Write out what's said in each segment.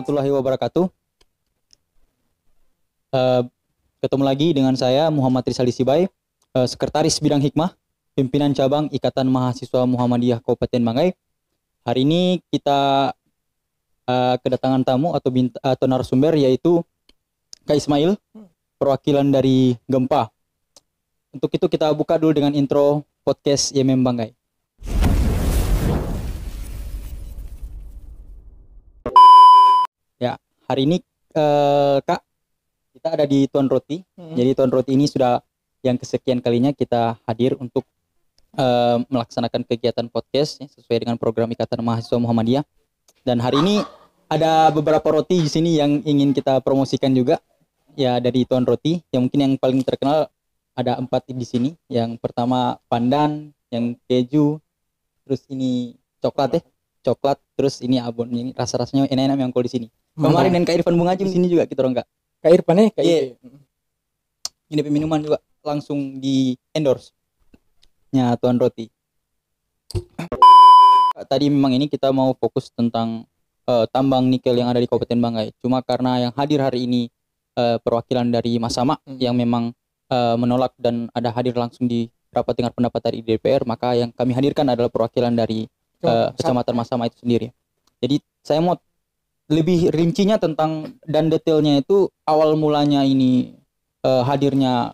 warahmatullahi wabarakatuh. Ketemu lagi dengan saya Muhammad Rizal Sibai, Sekretaris Bidang Hikmah, Pimpinan Cabang Ikatan Mahasiswa Muhammadiyah Kabupaten Banggai. Hari ini kita kedatangan tamu atau narasumber, yaitu Kak Ismail, perwakilan dari Gempa. Untuk itu kita buka dulu dengan intro podcast YMM Banggai. Ya, hari ini Kak, kita ada di Tuan Roti. Jadi Tuan Roti ini sudah yang kesekian kalinya kita hadir untuk melaksanakan kegiatan podcast ya, sesuai dengan program Ikatan Mahasiswa Muhammadiyah. Dan hari ini ada beberapa roti di sini yang ingin kita promosikan juga ya, dari Tuan Roti. Yang mungkin yang paling terkenal ada 4 di sini. Yang pertama pandan, yang keju, terus ini coklat, terus ini abon. Ini rasa-rasanya enak-enak yang kalau di sini. Kemarin dan Kak Irfan Bunga di sini juga kita orang Kak. Kak Irfan nih, Kak Irfan. Ini peminuman juga langsung di endorse nya Tuan Roti. Tadi memang ini kita mau fokus tentang tambang nikel yang ada di Kabupaten Banggai. Cuma karena yang hadir hari ini perwakilan dari Masama yang memang menolak dan ada hadir langsung di rapat dengar pendapat dari DPR, maka yang kami hadirkan adalah perwakilan dari Kecamatan Masama itu sendiri. Jadi saya mau lebih rincinya tentang dan detailnya itu awal mulanya ini hadirnya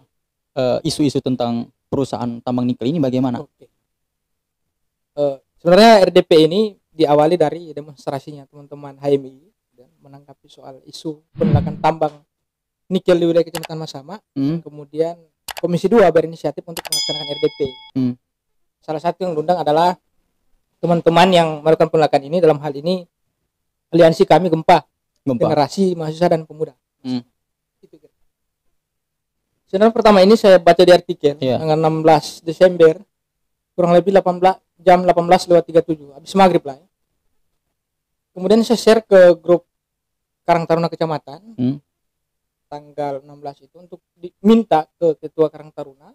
isu-isu tentang perusahaan tambang nikel ini bagaimana? Oke. Sebenarnya RDP ini diawali dari demonstrasinya teman-teman HMI dan menanggapi soal isu penolakan tambang nikel di wilayah Kecamatan Masama. Kemudian Komisi 2 berinisiatif untuk melaksanakan RDP. Salah satu yang diundang adalah teman-teman yang melakukan penolakan ini, dalam hal ini aliansi kami Gempa. Generasi Mahasiswa dan Pemuda. Sebenarnya pertama ini saya baca di artikel tanggal 16 Desember kurang lebih jam 18:37 habis maghrib lah ya. Kemudian saya share ke grup Karang Taruna Kecamatan tanggal 16 itu untuk diminta ke Ketua Karang Taruna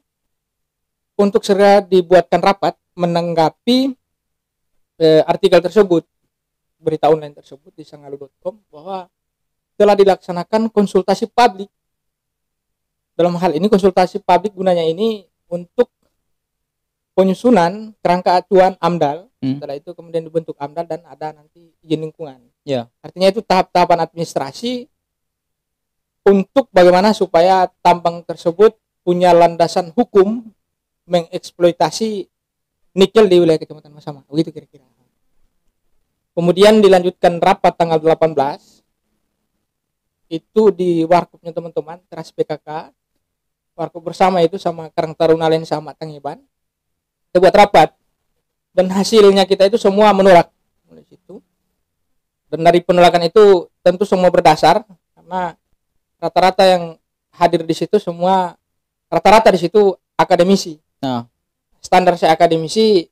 untuk segera dibuatkan rapat menanggapi artikel tersebut, berita online tersebut di sangalu.com, bahwa telah dilaksanakan konsultasi publik. Dalam hal ini konsultasi publik gunanya ini untuk penyusunan kerangka acuan AMDAL. Setelah itu kemudian dibentuk AMDAL dan ada nanti izin lingkungan. Artinya itu tahap-tahapan administrasi untuk bagaimana supaya tambang tersebut punya landasan hukum mengeksploitasi nikel di wilayah Kecamatan Masama. Begitu kira-kira. Kemudian dilanjutkan rapat tanggal 18 itu di warkopnya teman-teman Teras PKK. Warkop bersama itu sama Karang Taruna lain sama Tangiban. Kita buat rapat dan hasilnya kita itu semua menolak dari situ. Dan dari penolakan itu tentu semua berdasar karena rata-rata yang hadir di situ semua rata-rata di situ akademisi. Standar saya akademisi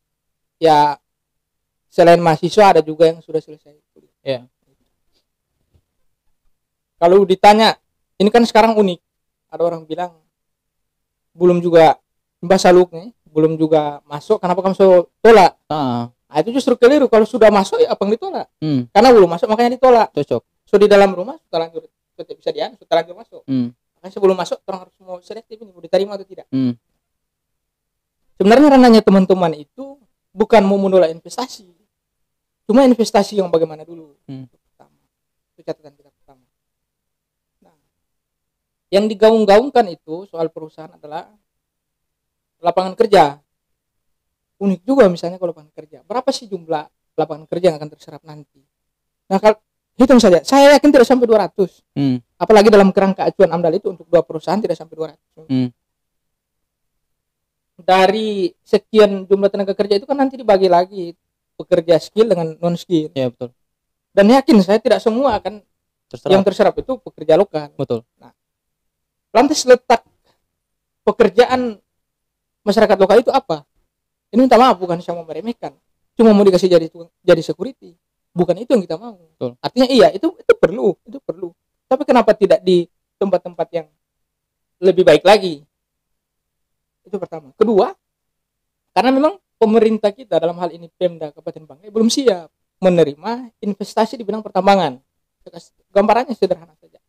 ya, selain mahasiswa ada juga yang sudah selesai kuliah. Kalau ditanya, ini kan sekarang unik. Ada orang bilang belum juga Mbak Saluknya belum juga masuk, kenapa kamu tolak? Itu justru keliru. Kalau sudah masuk ya apa yang ditolak? Karena belum masuk makanya ditolak. Cocok. So di dalam rumah sudah lanjut, tidak bisa sudah lanjut masuk. Makanya sebelum masuk orang harus mau selektif ini mau diterima atau tidak. Sebenarnya ranahnya teman-teman itu bukan mau menolak investasi, cuma investasi yang bagaimana dulu. Itu pertama. Itu catatan kita pertama. Nah, yang digaung-gaungkan itu soal perusahaan adalah lapangan kerja. Unik juga misalnya kalau lapangan kerja. Berapa sih jumlah lapangan kerja yang akan terserap nanti? Nah, kalau hitung saja, saya yakin tidak sampai 200. Apalagi dalam kerangka acuan AMDAL itu untuk 2 perusahaan tidak sampai 200. Dari sekian jumlah tenaga kerja itu kan nanti dibagi lagi pekerja skill dengan non skill. Ya, betul. Dan yakin saya tidak semua akan yang terserap itu pekerja lokal. Betul. Nah, lantas letak pekerjaan masyarakat lokal itu apa? Ini minta maaf, bukan saya mau meremehkan, cuma mau dikasih jadi security. Bukan itu yang kita mau. Betul. Artinya iya, itu perlu. Tapi kenapa tidak di tempat-tempat yang lebih baik lagi? Itu pertama. Kedua, karena memang pemerintah kita dalam hal ini Pemda Kabupaten Banggai belum siap menerima investasi di bidang pertambangan. Gambarannya sederhana saja.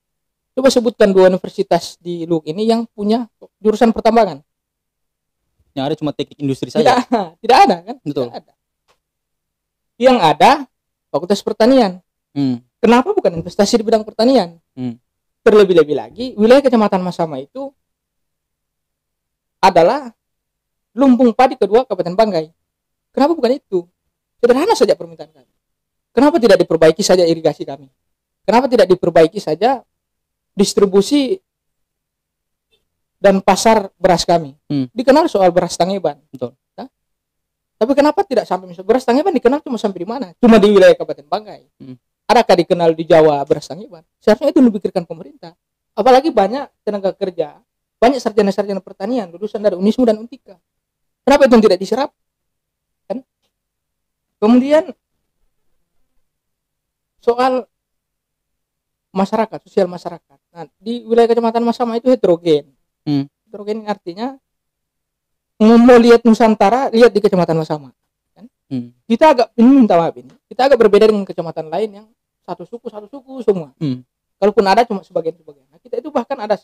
Coba sebutkan 2 universitas di Luwuk ini yang punya jurusan pertambangan. Yang ada cuma teknik industri saja. Tidak ada kan? Betul. Tidak ada. Yang ada fakultas pertanian. Kenapa bukan investasi di bidang pertanian? Terlebih-lebih lagi, wilayah Kecamatan Masama itu adalah lumbung padi kedua Kabupaten Banggai. Kenapa bukan itu? Sederhana saja permintaan kami. Kenapa tidak diperbaiki saja irigasi kami? Kenapa tidak diperbaiki saja distribusi dan pasar beras kami? Dikenal soal beras Tangeban. Betul. Nah, tapi kenapa tidak sampai misal beras Tangeban dikenal cuma sampai di mana? Cuma di wilayah Kabupaten Banggai. Adakah dikenal di Jawa beras Tangeban? Seharusnya itu dipikirkan pemerintah. Apalagi banyak tenaga kerja, banyak sarjana-sarjana pertanian lulusan dari Unismu dan Untika. Kenapa itu tidak diserap? Kan? Kemudian soal masyarakat, sosial masyarakat. Nah, di wilayah Kecamatan Masama itu heterogen. Heterogen artinya mau lihat Nusantara, lihat di Kecamatan Masama. Kan? Kita agak, ini minta maaf ini, kita agak berbeda dengan kecamatan lain yang satu suku semua. Kalaupun ada cuma sebagian. Nah, kita itu bahkan ada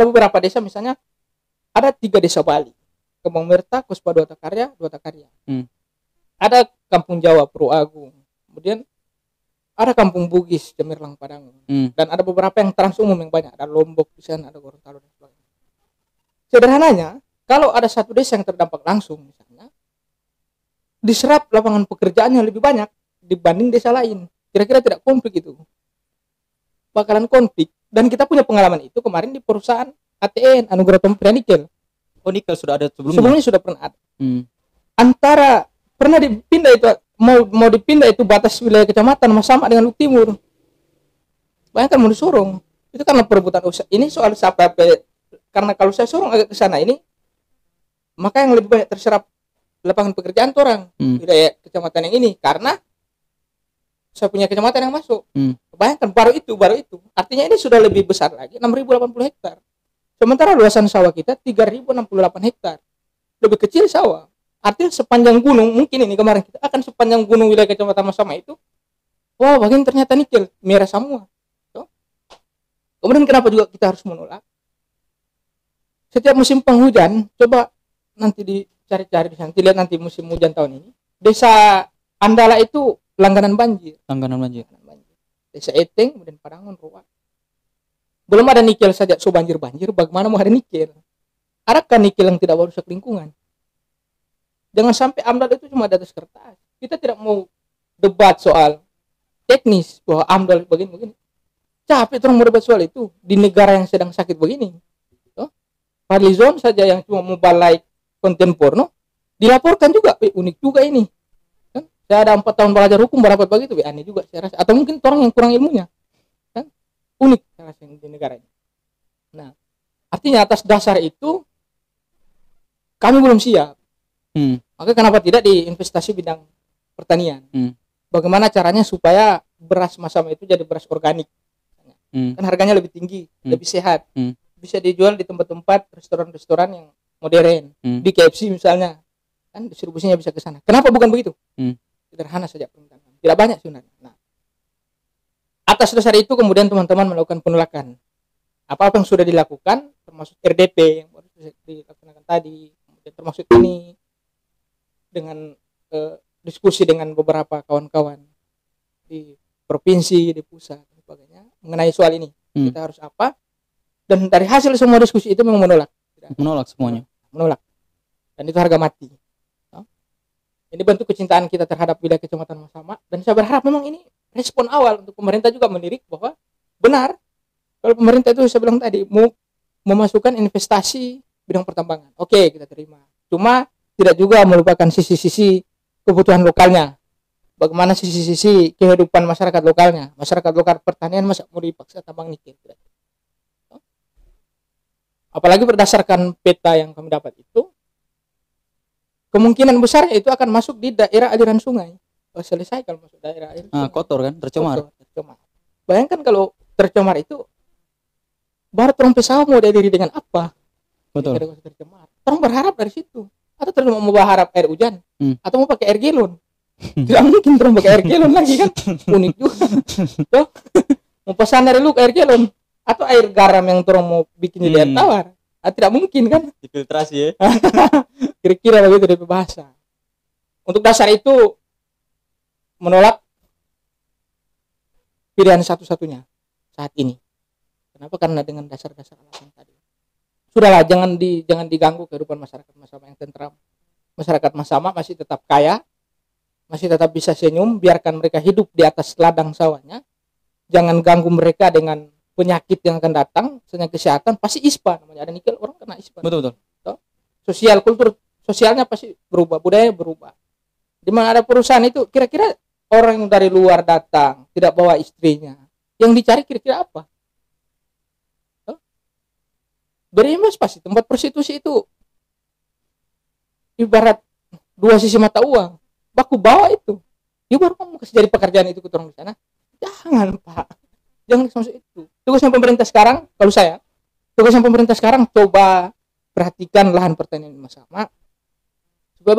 beberapa desa, misalnya ada 3 desa Bali, Kembang Merta, Kuspa Dua Takarya. Ada Kampung Jawa Purwoagung, kemudian ada Kampung Bugis Cemirlang Padang, dan ada beberapa yang transumum yang banyak, ada Lombok di sana, ada Gorontalo dan sebagainya. Sederhananya, kalau ada satu desa yang terdampak langsung misalnya, diserap lapangan pekerjaan yang lebih banyak dibanding desa lain. Kira-kira tidak konflik itu? Bakalan konflik. Dan kita punya pengalaman itu kemarin di perusahaan ATN, Anugerah Tempera Nikel. Oh, nikel sudah ada sebelumnya? Sebelumnya sudah pernah ada. Antara pernah dipindah itu, mau dipindah itu batas wilayah Kecamatan Masama dengan Luwuk Timur. Bayangkan mau disorong. Itu karena perebutan usaha. Ini soal siapa? Karena kalau saya sorong agak ke sana ini, maka yang lebih banyak terserap lapangan pekerjaan tuh orang wilayah kecamatan yang ini, karena saya punya kecamatan yang masuk. Bayangkan baru itu. Artinya ini sudah lebih besar lagi, 6.080 hektar. Sementara luasan sawah kita 3.068 hektar. Lebih kecil sawah. Artinya sepanjang gunung, mungkin ini kemarin kita akan sepanjang gunung wilayah Kecamatan Masama itu, wah, bagian ternyata nikel, merah semua. So, kemudian kenapa juga kita harus menolak? Setiap musim penghujan, coba nanti dicari-cari di sana, lihat nanti musim hujan tahun ini, desa Andala itu langganan banjir. Desa Eteng, kemudian Padangon, Ruak. Belum ada nikel saja, so banjir-banjir, bagaimana mau ada nikel? Adakah nikel yang tidak merusak lingkungan? Jangan sampai AMDAL itu cuma di atas kertas. Kita tidak mau debat soal teknis bahwa AMDAL begini. Capek orang mau debat soal itu di negara yang sedang sakit begini. Fadlizon saja yang cuma mobile like konten porno dilaporkan juga, unik juga ini. Kan? Saya ada 4 tahun belajar hukum berapa begitu, aneh juga saya rasa. Atau mungkin orang yang kurang ilmunya. Kan? Unik saya rasa di negara ini. Nah, artinya atas dasar itu kami belum siap. Maka kenapa tidak diinvestasi bidang pertanian? Bagaimana caranya supaya beras Masama itu jadi beras organik? Kan harganya lebih tinggi, lebih sehat, bisa dijual di tempat-tempat restoran-restoran yang modern, di KFC misalnya, kan distribusinya bisa ke sana. Kenapa bukan begitu? Sederhana saja permintaan, tidak banyak sebenarnya. Nah, atas dasar itu kemudian teman-teman melakukan penolakan. Apa-apa yang sudah dilakukan, termasuk RDP yang baru dilaksanakan tadi, kemudian termasuk ini dengan diskusi dengan beberapa kawan-kawan di provinsi, di pusat dan sebagainya mengenai soal ini. Kita harus apa? Dan dari hasil semua diskusi itu memang menolak semuanya. Menolak. Dan itu harga mati. Ini bentuk kecintaan kita terhadap wilayah Kecamatan Masama, dan saya berharap memang ini respon awal untuk pemerintah juga melirik bahwa benar kalau pemerintah itu saya bilang tadi mau memasukkan investasi bidang pertambangan. Oke, kita terima. Cuma tidak juga melupakan sisi-sisi kebutuhan lokalnya. Bagaimana sisi-sisi kehidupan masyarakat lokalnya. Masyarakat lokal pertanian masa mau dipaksa tambang nikel. Apalagi berdasarkan peta yang kami dapat itu, kemungkinan besar itu akan masuk di daerah aliran sungai. Selesai kalau masuk daerah aliran sungai. Kotor kan, tercemar. Bayangkan kalau tercemar itu, barat orang pesawat mau didiri dengan apa? Betul. Tercemar. Orang berharap dari situ. Atau terus mau berharap air hujan, atau mau pakai air galon. Tidak mungkin terus pakai air galon lagi kan, unik juga. mau pesan dari lu air galon atau air garam yang turun mau bikin jadi air tawar. Tidak mungkin kan? Difiltrasi ya. Kira-kira begitu dari bahasa. Untuk dasar itu menolak pilihan satu-satunya saat ini. Kenapa? Karena dengan dasar-dasar alasan tadi. Sudahlah, jangan diganggu kehidupan masyarakat Masama yang tentram. Masyarakat Masama masih tetap kaya, masih tetap bisa senyum, biarkan mereka hidup di atas ladang sawahnya. Jangan ganggu mereka dengan penyakit yang akan datang, misalnya kesehatan, pasti ISPA namanya, ada nikel orang kena ISPA. Betul. Sosial, kultur sosialnya pasti berubah, budaya berubah. Di mana ada perusahaan itu, kira-kira orang yang dari luar datang, tidak bawa istrinya, yang dicari kira-kira apa? Berimbas pasti. Tempat prostitusi itu ibarat dua sisi mata uang. Baku bawa itu, dia baru kamu kasih jadi pekerjaan itu ke orang di sana. Jangan Pak, jangan masuk itu. Tugasnya pemerintah sekarang, kalau saya, tugasnya pemerintah sekarang coba perhatikan lahan pertanian Masama, supaya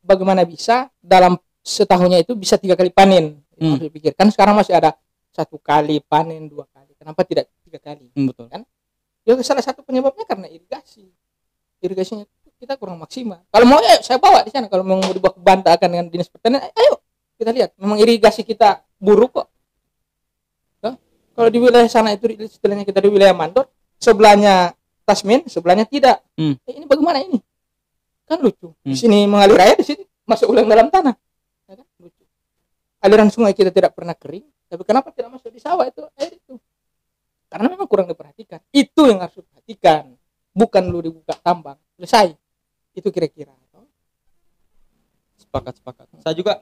bagaimana bisa dalam setahunnya itu bisa 3 kali panen. Harus dipikirkan. Sekarang masih ada 1 kali panen, 2 kali. Kenapa tidak 3 kali? Betul. Kan? Ya salah satu penyebabnya karena irigasi. Irigasinya kita kurang maksimal. Kalau mau saya bawa di sana. Kalau mau dibawa ke Banta akan dengan dinas pertanian, ayo kita lihat. Memang irigasi kita buruk kok. Kalau di wilayah sana itu istilahnya kita di wilayah Mandor, sebelahnya Tasmin, sebelahnya tidak. Ini bagaimana ini? Kan lucu. Di sini mengalir air, di sini masuk ulang dalam tanah. Ya kan? Lucu. Aliran sungai kita tidak pernah kering, tapi kenapa tidak masuk di sawah itu air itu? Karena memang kurang diperhatikan. Itu yang harus diperhatikan. Bukan lu dibuka tambang. Selesai. Itu kira-kira. Sepakat. Saya juga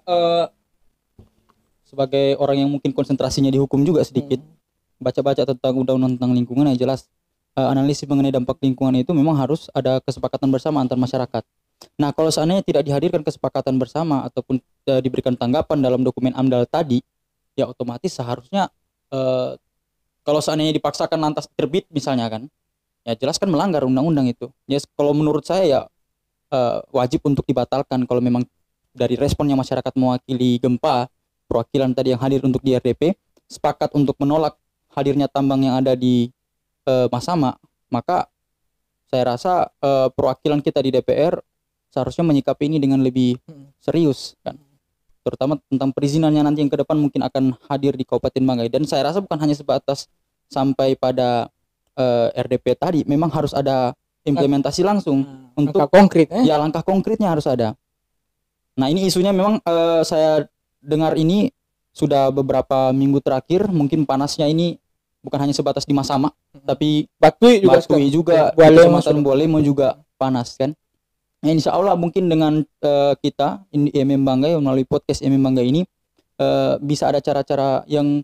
sebagai orang yang mungkin konsentrasinya di hukum juga sedikit, baca-baca tentang undang-undang tentang lingkungan, yang jelas analisis mengenai dampak lingkungan itu memang harus ada kesepakatan bersama antar masyarakat. Nah, kalau seandainya tidak dihadirkan kesepakatan bersama ataupun diberikan tanggapan dalam dokumen AMDAL tadi, ya otomatis seharusnya kalau seandainya dipaksakan lantas terbit misalnya kan, ya jelas kan melanggar undang-undang itu. Ya kalau menurut saya ya wajib untuk dibatalkan kalau memang dari responnya masyarakat mewakili gempa, perwakilan tadi yang hadir untuk di RDP sepakat untuk menolak hadirnya tambang yang ada di Masama, maka saya rasa perwakilan kita di DPR seharusnya menyikapi ini dengan lebih serius kan, terutama tentang perizinannya nanti yang ke depan mungkin akan hadir di Kabupaten Banggai. Dan saya rasa bukan hanya sebatas sampai pada RDP tadi, memang harus ada implementasi langsung untuk langkah konkret. Ya langkah konkretnya harus ada. Nah ini isunya memang saya dengar ini sudah beberapa minggu terakhir, mungkin panasnya ini bukan hanya sebatas di Masama, tapi Batui juga Kecamatan Bolemo juga panas kan. Nah, insya Allah mungkin dengan kita IMM Banggai melalui podcast IMM Banggai ini bisa ada cara-cara yang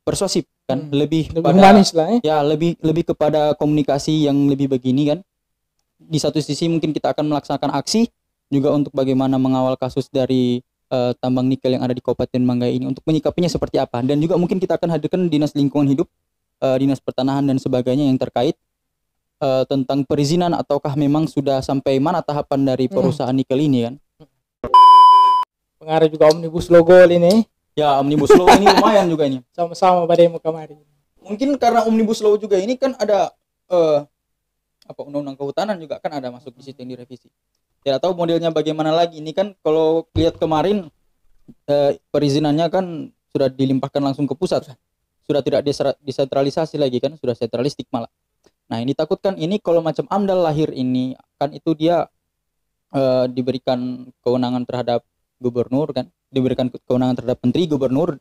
persuasif kan, lebih manis lah ya lebih kepada komunikasi yang lebih begini kan. Di satu sisi mungkin kita akan melaksanakan aksi juga untuk bagaimana mengawal kasus dari tambang nikel yang ada di Kabupaten Banggai ini, untuk menyikapinya seperti apa, dan juga mungkin kita akan hadirkan dinas lingkungan hidup, dinas pertanahan dan sebagainya yang terkait tentang perizinan ataukah memang sudah sampai mana tahapan dari perusahaan nikel ini kan. Pengaruh juga omnibus law ini. Ya omnibus law ini lumayan juga ini. Sama-sama pada yang kemarin. Mungkin karena omnibus law juga ini kan ada undang-undang kehutanan juga kan ada masuk di situ yang direvisi. Tidak tahu modelnya bagaimana lagi. Ini kan kalau lihat kemarin perizinannya kan sudah dilimpahkan langsung ke pusat. Sudah tidak desentralisasi lagi kan, sudah sentralistik malah. Nah, ini takutkan ini kalau macam AMDAL lahir ini kan itu dia diberikan kewenangan terhadap gubernur kan, diberikan kewenangan terhadap menteri, gubernur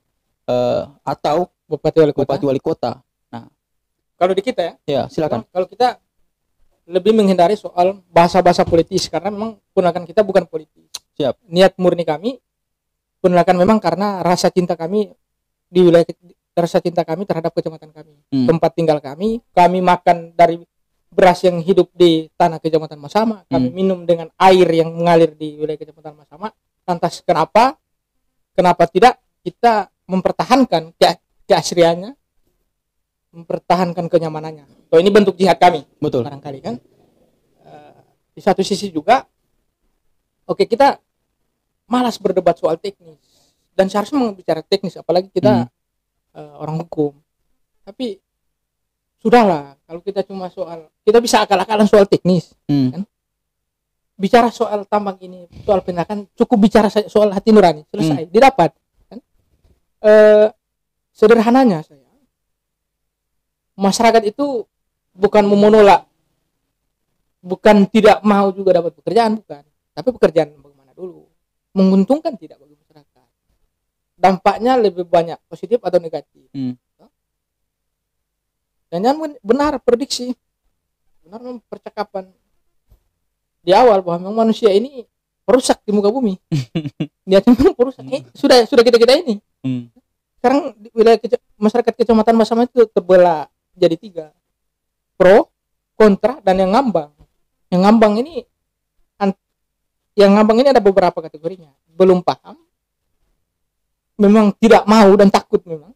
atau bupati wali kota. Nah, kalau di kita ya silakan. Kalau kita lebih menghindari soal bahasa-bahasa politis karena memang penolakan kita bukan politis. Siap. Niat murni kami penolakan memang karena rasa cinta kami di wilayah, rasa cinta kami terhadap kecamatan kami, tempat tinggal kami makan dari beras yang hidup di tanah Kecamatan Masama, kami minum dengan air yang mengalir di wilayah Kecamatan Masama. Lantas kenapa tidak kita mempertahankan keasriannya, mempertahankan kenyamanannya? So, ini bentuk jihad kami. Betul. Barangkali kan. Di satu sisi juga, kita malas berdebat soal teknis dan seharusnya bicara teknis, apalagi kita orang hukum. Tapi sudahlah, kalau kita cuma kita bisa akal-akalan soal teknis, kan? Bicara soal tambang ini, soal penakan, cukup bicara soal hati nurani, selesai, didapat. Kan? Sederhananya saya, masyarakat itu bukan menolak, bukan tidak mau juga dapat pekerjaan, bukan. Tapi pekerjaan bagaimana dulu, menguntungkan tidak bagi masyarakat, dampaknya lebih banyak positif atau negatif. Dan benar prediksi, benar percakapan di awal bahwa memang manusia ini perusak di muka bumi. Dia memang perusak. Sudah kita ini. Sekarang di wilayah masyarakat Kecamatan Masama itu terbelah jadi 3. Pro, kontra, dan yang ngambang. Yang ngambang ini ada beberapa kategorinya. Belum paham, memang tidak mau dan takut memang.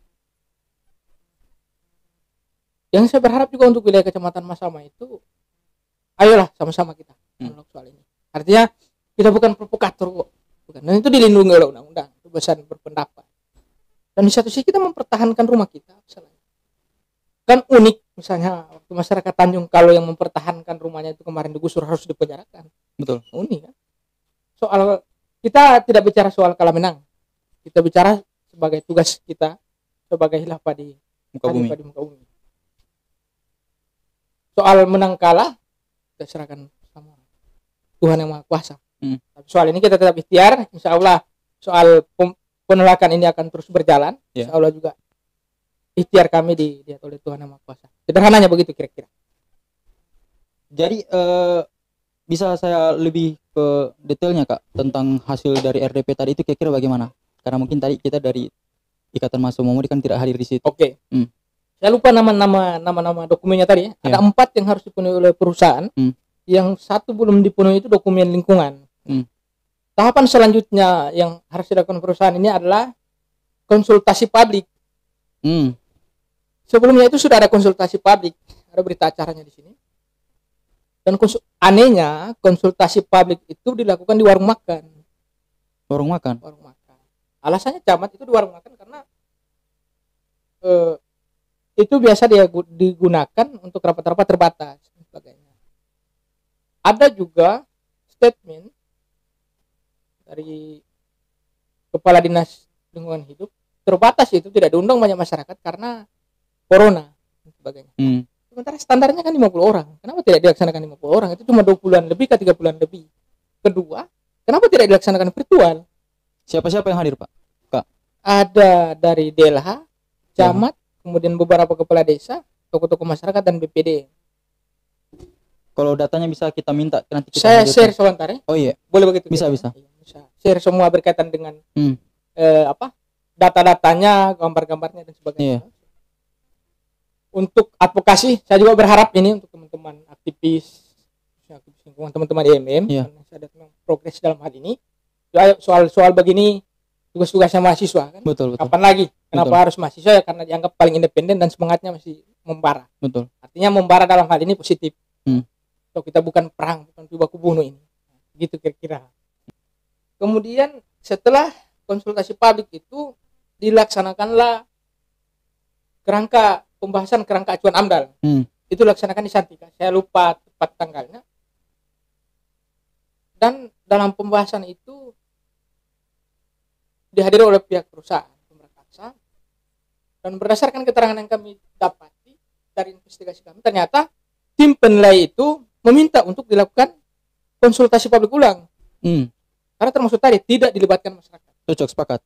Yang saya berharap juga untuk wilayah Kecamatan Masama itu, ayolah sama-sama kita soal ini. Artinya kita bukan provokator kok, bukan. Dan itu dilindungi oleh undang-undang, kebebasan berpendapat. Dan di satu sisi kita mempertahankan rumah kita, misalnya. Kan unik, misalnya waktu masyarakat Tanjung kalau yang mempertahankan rumahnya itu kemarin digusur harus dipenjarakan. Betul. Unik kan? Soal kita tidak bicara soal kalah menang, kita bicara sebagai tugas kita sebagai khilafah di muka bumi. Soal menang kalah kita serahkan sama Tuhan yang Maha Kuasa. Tapi soal ini kita tetap ikhtiar, insya Allah soal penolakan ini akan terus berjalan. Insya Allah juga ikhtiar kami dilihat oleh Tuhan yang Maha Kuasa. Sederhananya begitu kira-kira. Jadi bisa saya lebih ke detailnya Kak tentang hasil dari RDP tadi itu kira-kira bagaimana? Karena mungkin tadi kita dari Ikatan Mahasiswa Muhammadiyah kan tidak hadir di situ. Oke. Saya lupa nama dokumennya tadi ya. Ada 4 yang harus dipenuhi oleh perusahaan. Yang 1 belum dipenuhi itu dokumen lingkungan. Tahapan selanjutnya yang harus dilakukan perusahaan ini adalah konsultasi publik. Sebelumnya itu sudah ada konsultasi publik, ada berita acaranya di sini. Dan anehnya konsultasi publik itu dilakukan di warung makan. Warung makan. Alasannya camat itu di warung makan karena itu biasa dia digunakan untuk rapat-rapat terbatas dan sebagainya. Ada juga statement dari Kepala Dinas Lingkungan Hidup, terbatas itu tidak diundang banyak masyarakat karena corona dan sebagainya. Sementara standarnya kan 50 orang. Kenapa tidak dilaksanakan 50 orang? Itu cuma 2 bulan lebih ke 3 bulan lebih. Kedua, kenapa tidak dilaksanakan virtual? Siapa-siapa yang hadir, Pak? Kak? Ada dari DLH, camat, kemudian beberapa kepala desa, tokoh-tokoh masyarakat, dan BPD. Kalau datanya bisa kita minta nanti kita saya share sebentar ya. Oh iya. Boleh begitu? Bisa. Bisa. Share semua berkaitan dengan data-datanya, gambar-gambarnya dan sebagainya. Untuk advokasi, saya juga berharap ini untuk teman-teman aktivis lingkungan, teman-teman IMM, karena saya ada progres dalam hal ini. Soal begini tugas-tugasnya mahasiswa kan. Betul. Kapan lagi? Kenapa harus mahasiswa? Ya karena dianggap paling independen dan semangatnya masih membara. Betul. Artinya membara dalam hal ini positif. So, kita bukan perang, bukan baku bunuh ini. Gitu kira-kira. Kemudian setelah konsultasi publik itu dilaksanakanlah pembahasan kerangka acuan AMDAL. Itu dilaksanakan di Santika. Saya lupa tepat tanggalnya. Dan dalam pembahasan itu dihadiri oleh pihak perusahaan Pemrakarsa, dan berdasarkan keterangan yang kami dapati dari investigasi kami, ternyata tim penilai itu meminta untuk dilakukan konsultasi publik ulang. Karena termasuk tadi tidak dilibatkan masyarakat. Cocok, sepakat.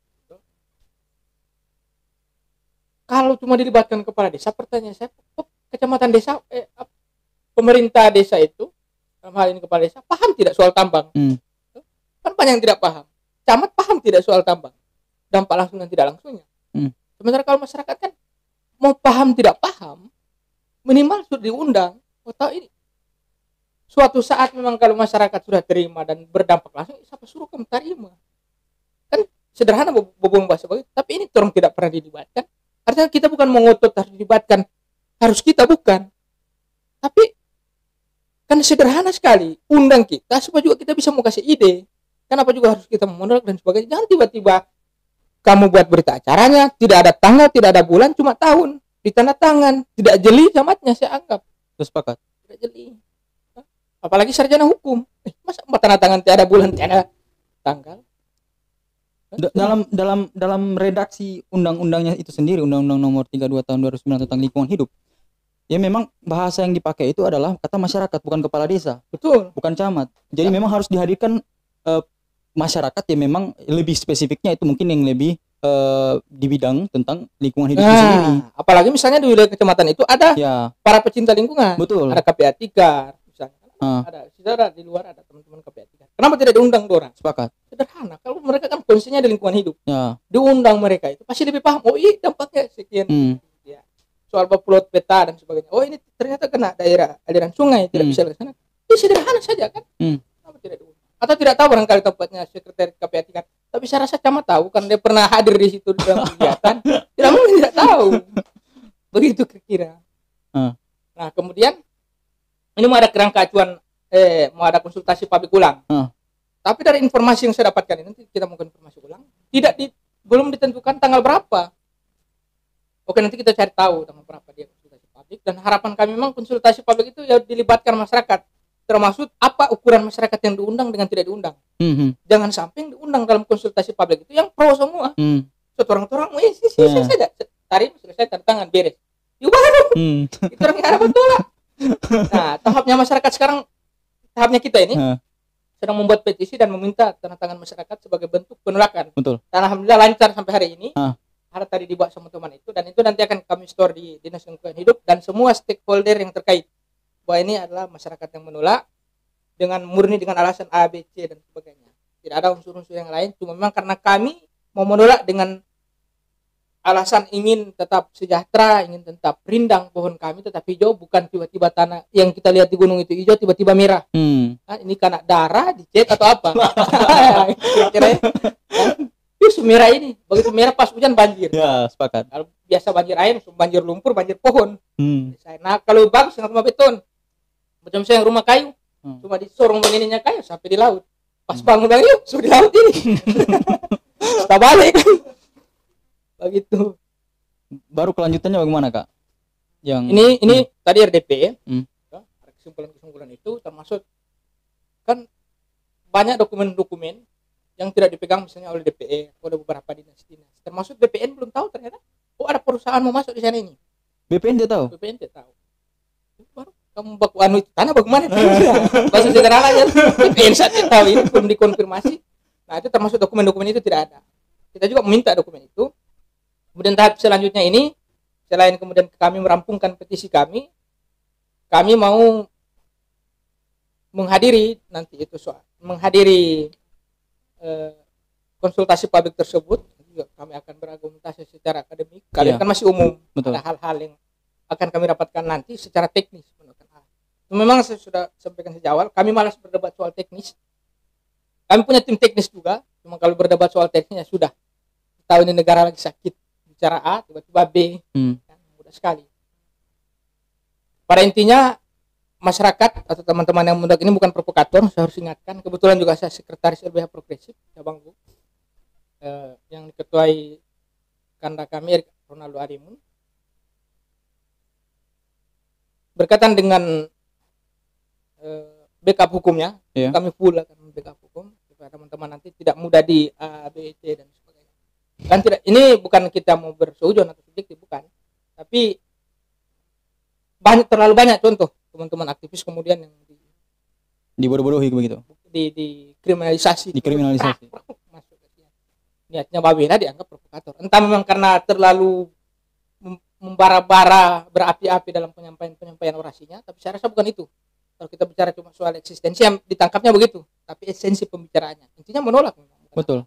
Kalau cuma dilibatkan kepala desa, pertanyaan saya, kecamatan desa, pemerintah desa itu, dalam hal ini kepala desa, paham tidak soal tambang? Kan banyak yang tidak paham. Camat paham tidak soal tambang? Dampak langsung dan tidak langsungnya. Sementara kalau masyarakat kan mau paham tidak paham, minimal sudah diundang. Tahu ini. Suatu saat memang kalau masyarakat sudah terima dan berdampak langsung, siapa suruh kamu terima? Kan sederhana bobong bahasa begitu. Tapi ini orang tidak pernah dilibatkan. Artinya kita bukan mengotot harus dilibatkan, harus kita bukan. Tapi kan sederhana sekali, undang kita supaya juga kita bisa mau kasih ide. Kenapa juga harus kita menolak dan sebagainya? Jangan tiba-tiba kamu buat berita acaranya, tidak ada tanggal, tidak ada bulan, cuma tahun. ditandatangan, tidak jeli camatnya, saya anggap. Sepakat. Tidak jeli. Apalagi sarjana hukum. Masa tanda tangan tiada bulan, tiada tanggal? Dalam redaksi undang-undangnya itu sendiri, Undang-Undang Nomor 32 Tahun 2009 tentang lingkungan hidup. Ya memang bahasa yang dipakai itu adalah kata masyarakat, bukan kepala desa. Betul. Bukan camat. Jadi memang harus dihadirkan masyarakat yang memang lebih spesifiknya itu mungkin yang lebih di bidang tentang lingkungan hidup itu sendiri. Apalagi misalnya di wilayah kecamatan itu ada para pecinta lingkungan. Betul. Ada KPA Tikar misalnya. Ada saudara di luar, ada teman-teman KPA Tikar. Kenapa tidak diundang orang? Sepakat. Sederhana. Kalau mereka kan konsepnya di lingkungan hidup. Ya. Diundang mereka itu pasti lebih paham. Oh iya dampaknya sekian. Ya. Soal upload peta dan sebagainya. Oh ini ternyata kena daerah aliran sungai, tidak bisa ke sana. Ini sederhana saja kan? Kenapa tidak diundang? Atau tidak tahu barangkali tempatnya sekretariat KPA Tikar. Tapi saya rasa camat tahu karena dia pernah hadir di situ dalam kegiatan. Tidak mungkin tidak tahu. Begitu kira-kira. Nah kemudian ini mau ada kerangka acuan, mau ada konsultasi publik ulang. Tapi dari informasi yang saya dapatkan ini, nanti kita mau konfirmasi ulang, belum ditentukan tanggal berapa. Oke, nanti kita cari tahu tanggal berapa dia konsultasi publik. Dan harapan kami memang konsultasi publik itu ya dilibatkan masyarakat. Termasuk apa ukuran masyarakat yang diundang dengan tidak diundang. Jangan sampai yang diundang dalam konsultasi publik itu yang pro semua. Orang-orang selesai saja. Tarik selesai tanda tangan beres. Diubah dong. Itu orang yang ada betul lah. Nah, tahapnya masyarakat sekarang, tahapnya kita ini sedang membuat petisi dan meminta tanda tangan masyarakat sebagai bentuk penolakan. Betul. Dan alhamdulillah lancar sampai hari ini. Ada tadi dibuat sama teman itu, dan itu nanti akan kami store di Dinas Lingkungan Hidup dan semua stakeholder yang terkait. Bahwa ini adalah masyarakat yang menolak dengan murni dengan alasan A, B, C dan sebagainya. Tidak ada unsur-unsur yang lain, cuma memang karena kami mau menolak dengan alasan ingin tetap sejahtera, ingin tetap rindang pohon kami tetap hijau, bukan tiba-tiba tanah yang kita lihat di gunung itu hijau tiba-tiba merah. Nah, ini karena darah dicet atau apa? Kira-kira merah ini, begitu merah pas hujan banjir. Ya, sepakat. Kalau biasa banjir air, banjir lumpur, banjir pohon. Nah, kalau bagus yang rumah beton, macam saya yang rumah kayu, cuma disorong begininya kayu sampai di laut. Pas bangun lagi, sudah di laut ini. Kita balik. Begitu. Baru kelanjutannya bagaimana, Kak? Yang ini tadi RDP ya. Ada kesimpulan-kesimpulan itu termasuk kan banyak dokumen-dokumen yang tidak dipegang misalnya oleh DPR, oleh beberapa dinas-dinas. Termasuk BPN belum tahu ternyata. Oh, ada perusahaan mau masuk di sana ini. BPN dia tahu. BPN dia tahu. Baru kamu baku itu tanah bagaimana? Bahasa sederhananya BPN saat dia tahu ini belum dikonfirmasi. Nah, itu termasuk dokumen-dokumen itu tidak ada. Kita juga meminta dokumen itu. Kemudian tahap selanjutnya ini, selain kemudian kami merampungkan petisi kami mau menghadiri nanti itu menghadiri konsultasi publik tersebut. Juga kami akan berargumentasi secara akademik. Kalian kan masih umum. Betul. Ada hal-hal yang akan kami dapatkan nanti secara teknis. Memang saya sudah sampaikan sejak awal, kami malas berdebat soal teknis. Kami punya tim teknis juga, cuma kalau berdebat soal teknisnya sudah. Tahu ini negara lagi sakit, bicara A, tiba-tiba B, kan, mudah sekali. Pada intinya, masyarakat atau teman-teman yang muda ini bukan provokator, saya harus ingatkan. Kebetulan juga saya sekretaris LBH Progresif, cabang Bu, yang diketuai kanda kami, Ronaldo Arimun. Berkaitan dengan backup hukumnya, kami full akan backup hukum supaya teman-teman nanti tidak mudah di A, B, C dan sebagainya. Kan tidak, ini bukan kita mau bersuujon atau subjektif, bukan, tapi terlalu banyak contoh teman-teman aktivis kemudian yang dibodoh-bodohi begitu, dikriminalisasi. Masuk niatnya Babena dianggap provokator, entah memang karena terlalu membara-bara, berapi-api dalam penyampaian orasinya, tapi saya rasa bukan itu. Kalau kita bicara cuma soal eksistensi yang ditangkapnya begitu, tapi esensi pembicaraannya intinya menolak. Betul.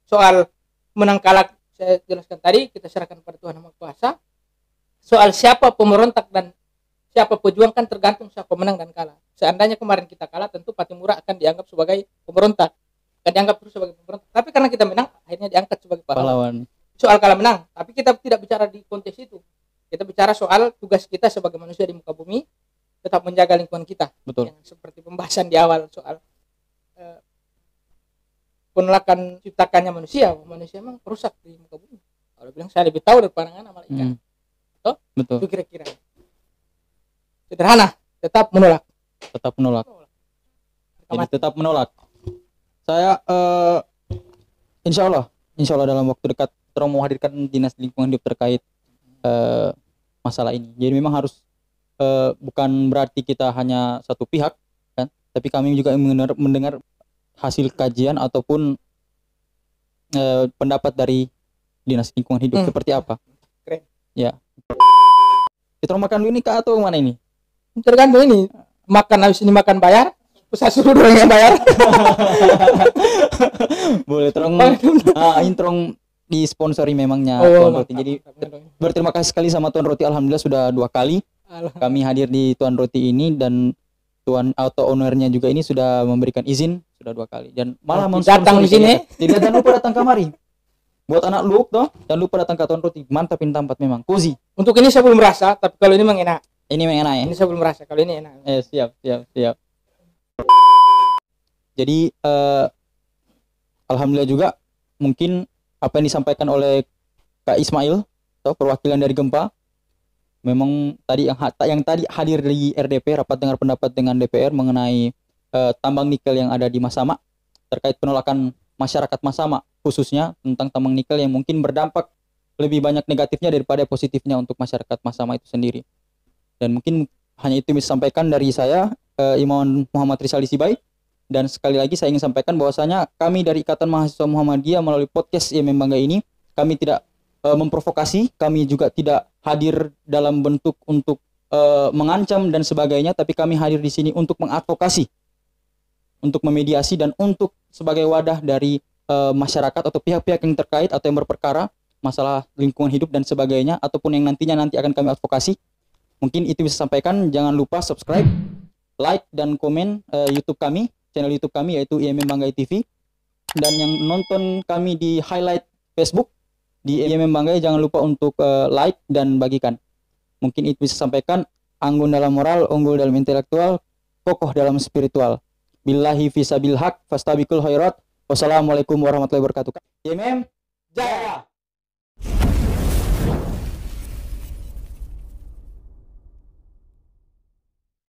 Soal menang kalah saya jelaskan tadi, kita serahkan pada Tuhan Yang Maha Kuasa. Soal siapa pemberontak dan siapa pejuang kan tergantung siapa menang dan kalah. Seandainya kemarin kita kalah, tentu Patimura akan dianggap sebagai pemberontak, akan dianggap terus sebagai pemberontak. Tapi karena kita menang, akhirnya diangkat sebagai pahlawan. Soal kalah menang, tapi kita tidak bicara di konteks itu. Kita bicara soal tugas kita sebagai manusia di muka bumi, tetap menjaga lingkungan kita. Betul. Yang seperti pembahasan di awal soal penolakan ciptakannya manusia memang perusak di muka bumi. Kalau bilang saya lebih tahu dari pandangan malaikat. toh? Betul. Itu kira-kira. Sederhana, tetap menolak. Tetap menolak. Jadi tetap menolak. Saya insya Allah dalam waktu dekat kita mau hadirkan dinas lingkungan hidup terkait masalah ini. Jadi memang harus bukan berarti kita hanya satu pihak kan, tapi kami juga mendengar hasil kajian ataupun pendapat dari dinas lingkungan hidup seperti apa. Keren. Ya. Kita makan dulu ini Kak atau mana ini? Tergantung ini. Makan habis ini makan bayar. Saya suruh orang yang bayar. Boleh terong introng disponsori memangnya Tuan Roti. Jadi berterima kasih sekali sama Tuan Roti, alhamdulillah sudah 2 kali kami hadir di Tuan Roti ini, dan Tuan auto ownernya juga ini sudah memberikan izin sudah 2 kali, dan malah datang di sini. Tidak, jangan lupa datang kemari. Buat anak lu toh, jangan lupa datang ke Tuan Roti. Mantapin tempat memang, cozy. Untuk ini saya belum merasa, tapi kalau ini memang enak. Ini memang enak ya. Ini saya belum merasa, kalau ini enak. Siap. Jadi alhamdulillah juga mungkin apa yang disampaikan oleh Kak Ismail atau perwakilan dari Gempa, memang tadi yang tadi hadir di RDP, rapat dengar pendapat dengan DPR mengenai tambang nikel yang ada di Masama, terkait penolakan masyarakat Masama khususnya tentang tambang nikel yang mungkin berdampak lebih banyak negatifnya daripada positifnya untuk masyarakat Masama itu sendiri. Dan mungkin hanya itu yang bisa sampaikan dari saya, Imawan Muhammad Rizal Sibai. Dan sekali lagi saya ingin sampaikan bahwasanya kami dari Ikatan Mahasiswa Muhammadiyah melalui podcast IMM Bangga ini, kami tidak memprovokasi, kami juga tidak hadir dalam bentuk untuk mengancam dan sebagainya, tapi kami hadir di sini untuk mengadvokasi, untuk memediasi, dan untuk sebagai wadah dari masyarakat atau pihak-pihak yang terkait atau yang berperkara masalah lingkungan hidup dan sebagainya, ataupun yang nanti akan kami advokasi. Mungkin itu bisa sampaikan. Jangan lupa subscribe, like, dan komen YouTube kami, channel YouTube kami yaitu IMM Bangga TV, dan yang nonton kami di highlight Facebook di IMM Bangga jangan lupa untuk like dan bagikan. Mungkin itu bisa sampaikan. Anggun dalam moral, unggul dalam intelektual, kokoh dalam spiritual. Billahi fisabil haq, fastabikul khairat. Wassalamualaikum warahmatullahi wabarakatuh. IMM Jaya.